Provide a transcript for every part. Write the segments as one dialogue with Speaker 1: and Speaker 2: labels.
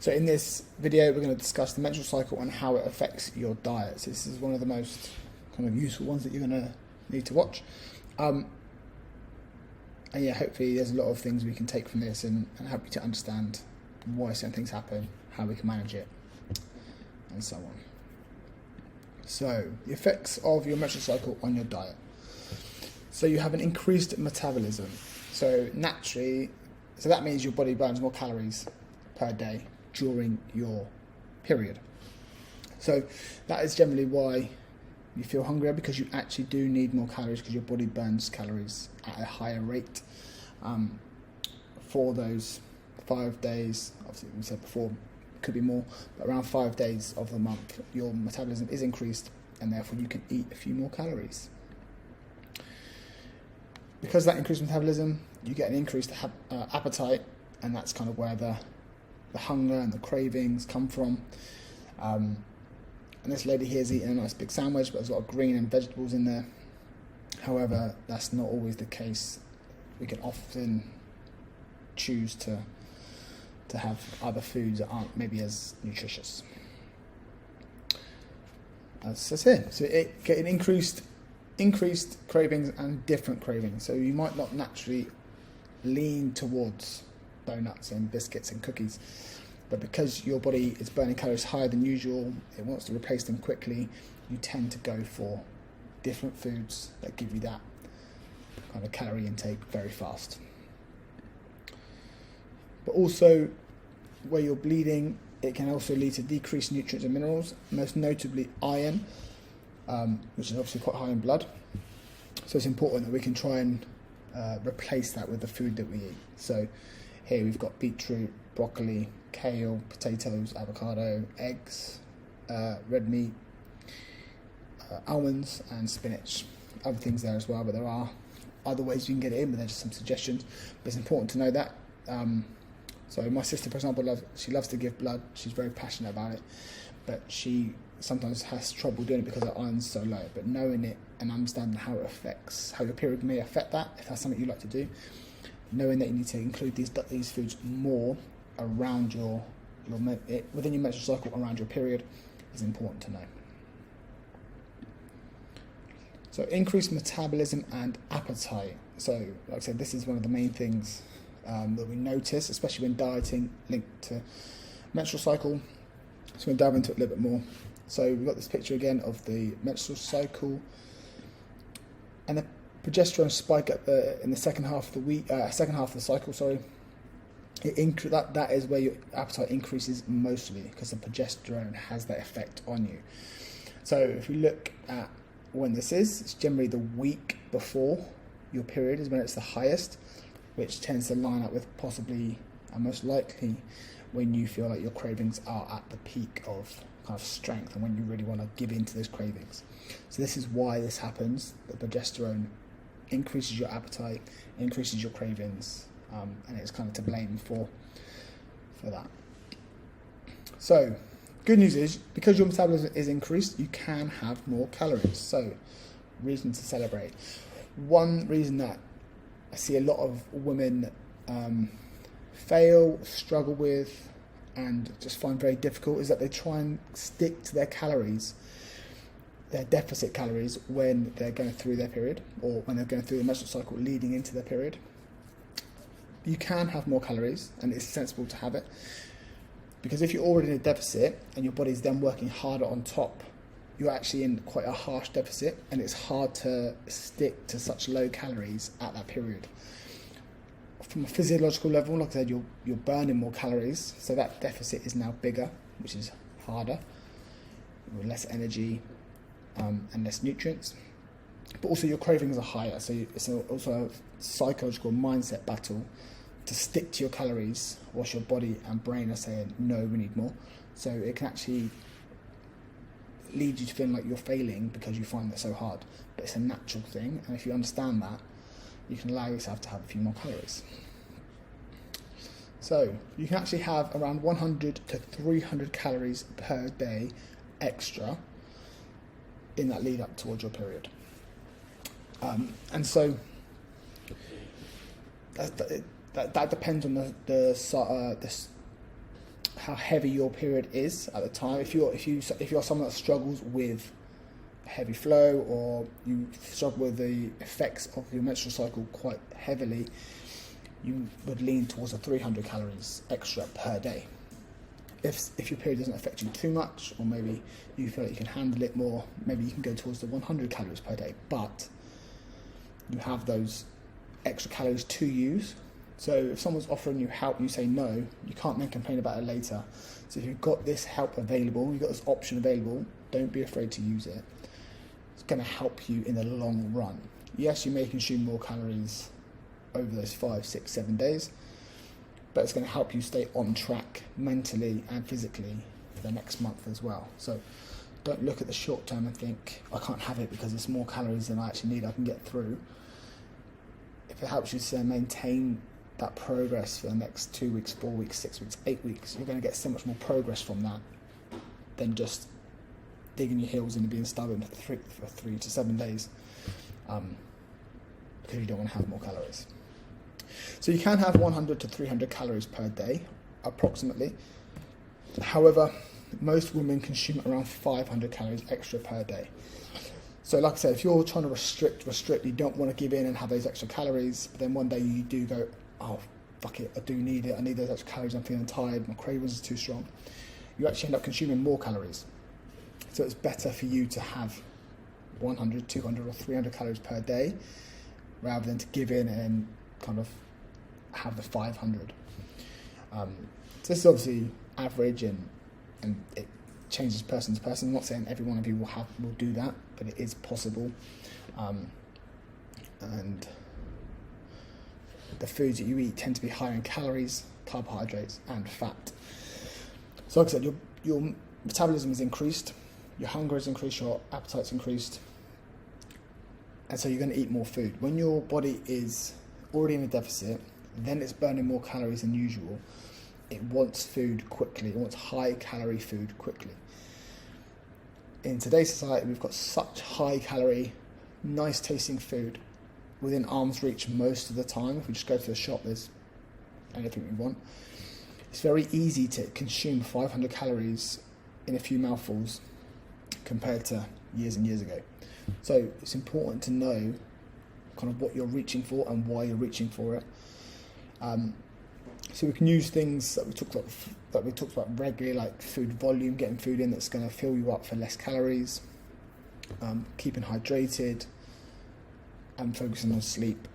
Speaker 1: So in this video, we're going to discuss the menstrual cycle and how it affects your diet. So this is one of the most kind of useful ones that you're going to need to watch. And yeah, hopefully there's a lot of things we can take from this and help you to understand why certain things happen, how we can manage it, and so on. So the effects of your menstrual cycle on your diet. So you have an increased metabolism. So naturally, so that means your body burns more calories per day during your period. So that is generally why you feel hungrier, because you actually do need more calories because your body burns calories at a higher rate for those 5 days. Obviously, we said before, it could be more, but around 5 days of the month, your metabolism is increased and therefore you can eat a few more calories. Because of that increased metabolism, you get an increased appetite, and that's kind of where the hunger and the cravings come from. And this lady here is eating a nice big sandwich, but there's a lot of green and vegetables in there. However, that's not always the case. We can often choose to have other foods that aren't maybe as nutritious. That's it. So it get an increased cravings and different cravings. So you might not naturally lean towards donuts and biscuits and cookies, but because your body is burning calories higher than usual, it wants to replace them quickly, you tend to go for different foods that give you that kind of calorie intake very fast. But also, where you're bleeding, it can also lead to decreased nutrients and minerals, most notably iron, which is obviously quite high in blood. So it's important that we can try and replace that with the food that we eat. So here we've got beetroot, broccoli, kale, potatoes, avocado, eggs, red meat, almonds and spinach. Other things there as well, but there are other ways you can get it in, but they're just some suggestions. But it's important to know that. So my sister, for example, loves to give blood. She's very passionate about it, but she sometimes has trouble doing it because her iron's so low. But knowing it and understanding how your period may affect that, if that's something you like to do, knowing that you need to include these foods more around within your menstrual cycle around your period is important to know. So increased metabolism and appetite. So like I said, this is one of the main things that we notice, especially when dieting linked to menstrual cycle. So we'll dive into it a little bit more. So we've got this picture again of the menstrual cycle, and the progesterone spike in the second half of the cycle. Sorry, that is where your appetite increases mostly, because the progesterone has that effect on you. So if we look at when this is, it's generally the week before your period is when it's the highest, which tends to line up with possibly and most likely when you feel like your cravings are at the peak of kind of strength and when you really want to give in to those cravings. So this is why this happens. The progesterone increases your appetite, increases your cravings, and it's kind of to blame for that. So good news is, because your metabolism is increased, you can have more calories. So reason to celebrate. One reason that I see a lot of women struggle with, and just find very difficult, is that they try and stick to their calories, their deficit calories, when they're going through their period, or when they're going through the menstrual cycle leading into their period. You can have more calories, and it's sensible to have it, because if you're already in a deficit and your body's then working harder on top, you're actually in quite a harsh deficit, and it's hard to stick to such low calories at that period. From a physiological level, like I said, you're burning more calories, so that deficit is now bigger, which is harder, with less energy and less nutrients. But also your cravings are higher, so it's also a psychological mindset battle to stick to your calories whilst your body and brain are saying, no, we need more. So it can actually lead you to feeling like you're failing because you find that so hard. But it's a natural thing, and if you understand that, you can allow yourself to have a few more calories. So you can actually have around 100 to 300 calories per day extra in that lead up towards your period. And so that depends on how heavy your period is at the time. If you're someone that struggles with heavy flow, or you struggle with the effects of your menstrual cycle quite heavily, you would lean towards a 300 calories extra per day. If your period doesn't affect you too much, or maybe you feel like you can handle it more, maybe you can go towards the 100 calories per day, but you have those extra calories to use. So if someone's offering you help, you say no, you can't then complain about it later. So if you've got this help available, you've got this option available, don't be afraid to use it. It's going to help you in the long run. Yes, you may consume more calories over those 5, 6, 7 days, but it's going to help you stay on track mentally and physically for the next month as well. So don't look at the short term and think, I can't have it because it's more calories than I actually need, I can get through. If it helps you to maintain that progress for the next 2 weeks, 4 weeks, 6 weeks, 8 weeks, you're going to get so much more progress from that than just digging your heels in and being stubborn for 3 to 7 days, because you don't want to have more calories. So you can have 100 to 300 calories per day, approximately. However, most women consume around 500 calories extra per day. So like I said, if you're trying to restrict, you don't want to give in and have those extra calories, but then one day you do go, oh, fuck it, I do need it, I need those extra calories, I'm feeling tired, my cravings are too strong. You actually end up consuming more calories. So it's better for you to have 100, 200 or 300 calories per day rather than to give in and kind of have the 500. So this is obviously average and it changes person to person. I'm not saying every one of you will do that, but it is possible. And the foods that you eat tend to be higher in calories, carbohydrates and fat. So like I said, your metabolism is increased, your hunger is increased, your appetite's increased, and so you're going to eat more food. When your body is already in a deficit, then it's burning more calories than usual. It wants food quickly, it wants high calorie food quickly. In today's society, we've got such high calorie, nice tasting food within arm's reach most of the time. If we just go to the shop, there's anything we want. It's very easy to consume 500 calories in a few mouthfuls compared to years and years ago. So it's important to know kind of what you're reaching for and why you're reaching for it. So we can use things that we talked about regularly, like food volume, getting food in that's going to fill you up for less calories, keeping hydrated, and focusing on sleep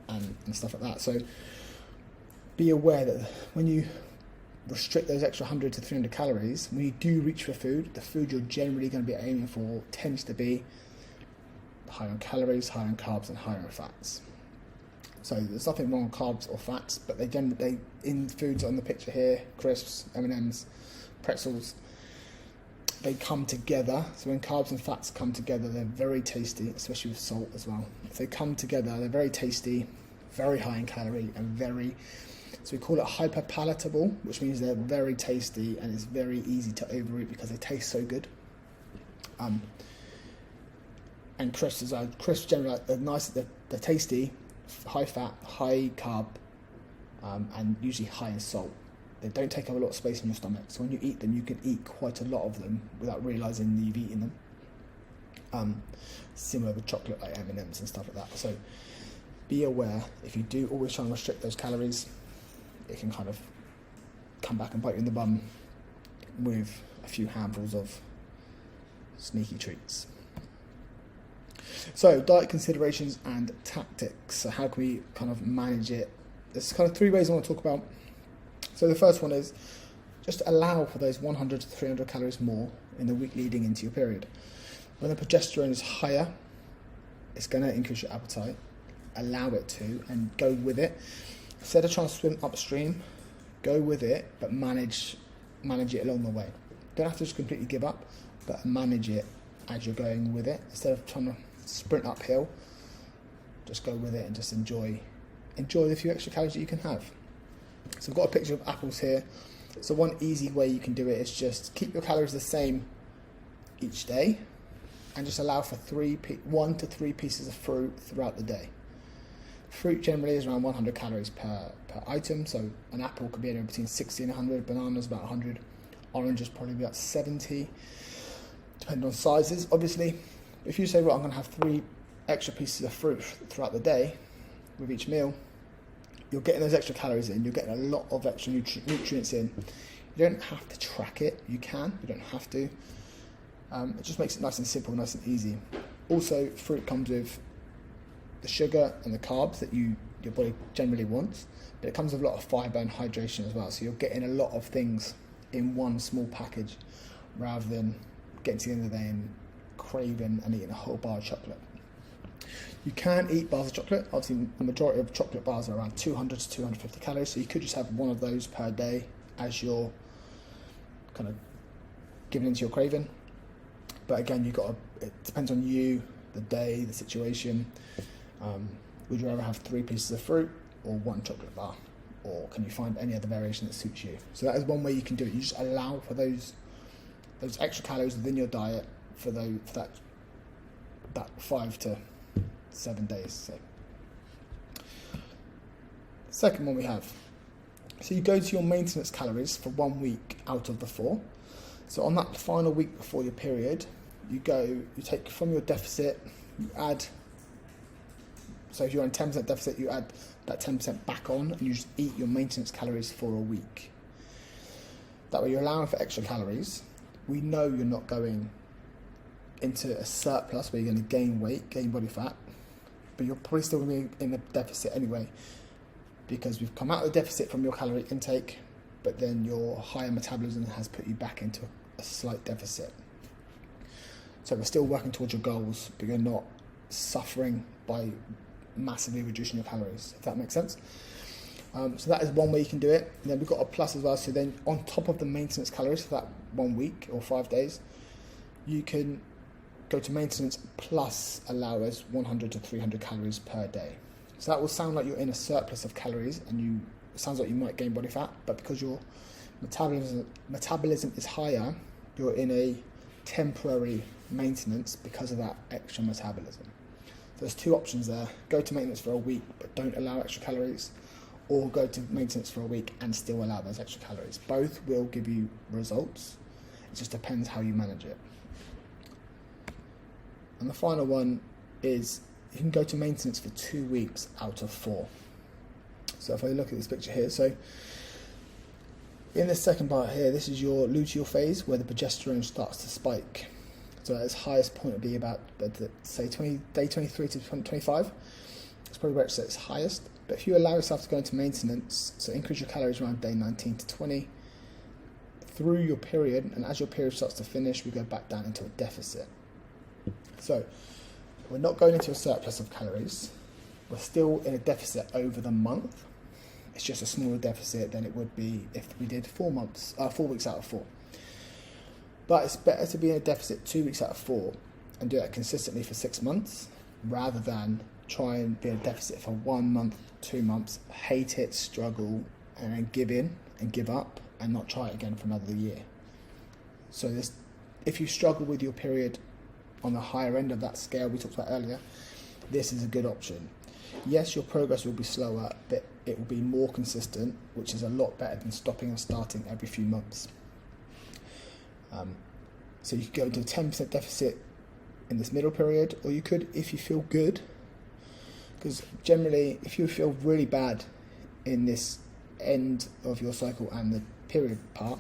Speaker 1: and stuff like that. So be aware that when you restrict those extra 100 to 300 calories, when you do reach for food, the food you're generally going to be aiming for tends to be high on calories, high on carbs, and higher in fats. So there's nothing wrong with carbs or fats, but they in foods on the picture here, crisps, M&Ms, pretzels, they come together. So when carbs and fats come together, they're very tasty, especially with salt as well. If they come together, they're very tasty, very high in calorie, and so we call it hyperpalatable, which means they're very tasty and it's very easy to overeat because they taste so good. And crisps as well. Crisps generally are nice, they're tasty, high fat, high carb, and usually high in salt. They don't take up a lot of space in your stomach, so when you eat them, you can eat quite a lot of them without realising you've eaten them. Similar with chocolate, like M&Ms and stuff like that. So be aware, if you do always try and restrict those calories, it can kind of come back and bite you in the bum with a few handfuls of sneaky treats. So diet considerations and tactics. So how can we kind of manage it? There's kind of 3 ways I want to talk about. So the first one is just allow for those 100 to 300 calories more in the week leading into your period. When the progesterone is higher, it's going to increase your appetite. Allow it to and go with it. Instead of trying to swim upstream, go with it, but manage it along the way. Don't have to just completely give up, but manage it as you're going with it. Instead of trying to sprint uphill, just go with it and just enjoy the few extra calories that you can have. So I've got a picture of apples here. So one easy way you can do it is just keep your calories the same each day and just allow for 1 to 3 pieces of fruit throughout the day. Fruit generally is around 100 calories per item, so an apple could be anywhere between 60 and 100, bananas about 100, oranges probably about 70, depending on sizes, obviously. If you say, well, I'm going to have 3 extra pieces of fruit throughout the day with each meal, you're getting those extra calories in, you're getting a lot of extra nutrients in. You don't have to track it, you can, you don't have to. It just makes it nice and simple, nice and easy. Also, fruit comes with the sugar and the carbs that your body generally wants, but it comes with a lot of fibre and hydration as well, so you're getting a lot of things in one small package rather than getting to the end of the day and craving and eating a whole bar of chocolate. You can eat bars of chocolate. Obviously, the majority of chocolate bars are around 200 to 250 calories, so you could just have one of those per day as you're kind of giving into your craving. But again, it depends on you, the day, the situation. Would you rather have 3 pieces of fruit or 1 chocolate bar? Or can you find any other variation that suits you? So that is one way you can do it. You just allow for those extra calories within your diet for that 5 to 7 days. So, second one we have. So you go to your maintenance calories for 1 week out of the 4. So on that final week before your period, you take from your deficit, you add. So if you're on 10% deficit, you add that 10% back on, and you just eat your maintenance calories for a week. That way you're allowing for extra calories. We know you're not going into a surplus where you're going to gain weight, gain body fat, but you're probably still going to be in a deficit anyway, because we've come out of the deficit from your calorie intake, but then your higher metabolism has put you back into a slight deficit. So we're still working towards your goals, but you're not suffering by massively reducing your calories, if that makes sense. So that is one way you can do it. And then we've got a plus as well. So then on top of the maintenance calories for that 1 week or 5 days, you can go to maintenance plus allow us 100 to 300 calories per day. So that will sound like you're in a surplus of calories, and it sounds like you might gain body fat, but because your metabolism is higher, you're in a temporary maintenance because of that extra metabolism. So there's 2 options there. Go to maintenance for a week but don't allow extra calories, or go to maintenance for a week and still allow those extra calories. Both will give you results. It just depends how you manage it. And the final one is you can go to maintenance for 2 weeks out of 4. So if I look at this picture here, so in this second part here, this is your luteal phase where the progesterone starts to spike. So at its highest point would be about, say, day 23 to 25. It's probably where it's at its highest. But if you allow yourself to go into maintenance, so increase your calories around day 19 to 20, through your period, and as your period starts to finish, we go back down into a deficit. So we're not going into a surplus of calories. We're still in a deficit over the month. It's just a smaller deficit than it would be if we did 4 weeks out of 4. But it's better to be in a deficit 2 weeks out of 4 and do that consistently for 6 months, rather than try and be in a deficit for 1 month, 2 months, hate it, struggle, and then give in and give up and not try it again for another year. So if you struggle with your period on the higher end of that scale we talked about earlier, this is a good option. Yes, your progress will be slower, but it will be more consistent, which is a lot better than stopping and starting every few months. So you could go into a 10% deficit in this middle period, or you could, if you feel good, because generally if you feel really bad in this end of your cycle and the period part,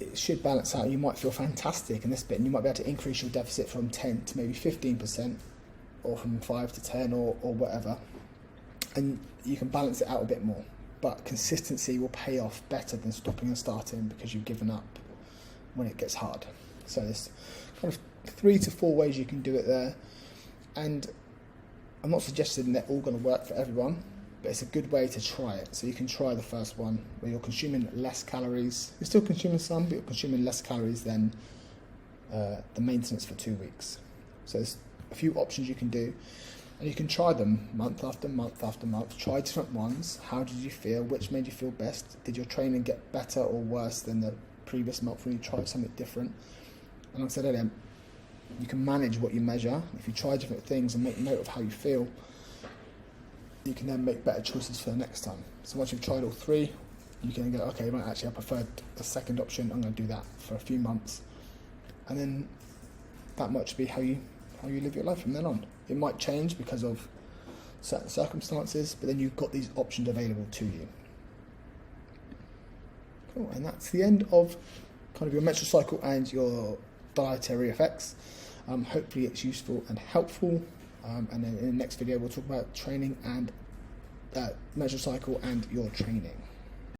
Speaker 1: it should balance out. You might feel fantastic in this bit, and you might be able to increase your deficit from 10 to maybe 15%, or from 5 to 10, or whatever, and you can balance it out a bit more. But consistency will pay off better than stopping and starting, because you've given up when it gets hard. So there's kind of 3 to 4 ways you can do it there, and I'm not suggesting they're all going to work for everyone, but it's a good way to try it. So you can try the first one where you're consuming less calories. You're still consuming some, but you're consuming less calories than the maintenance for 2 weeks. So there's a few options you can do, and you can try them month after month after month. Try different ones. How did you feel? Which made you feel best? Did your training get better or worse than the previous month when you tried something different? And like I said earlier, you can manage what you measure. If you try different things and make note of how you feel, you can then make better choices for the next time. So once you've tried all three, you can go, okay, right, actually I preferred the second option, I'm going to do that for a few months, and then that might be how you live your life from then on. It might change because of certain circumstances, but then you've got these options available to you. Cool, and that's the end of kind of your menstrual cycle and your dietary effects. Hopefully it's useful and helpful, and then in the next video we'll talk about training and menstrual cycle and your training.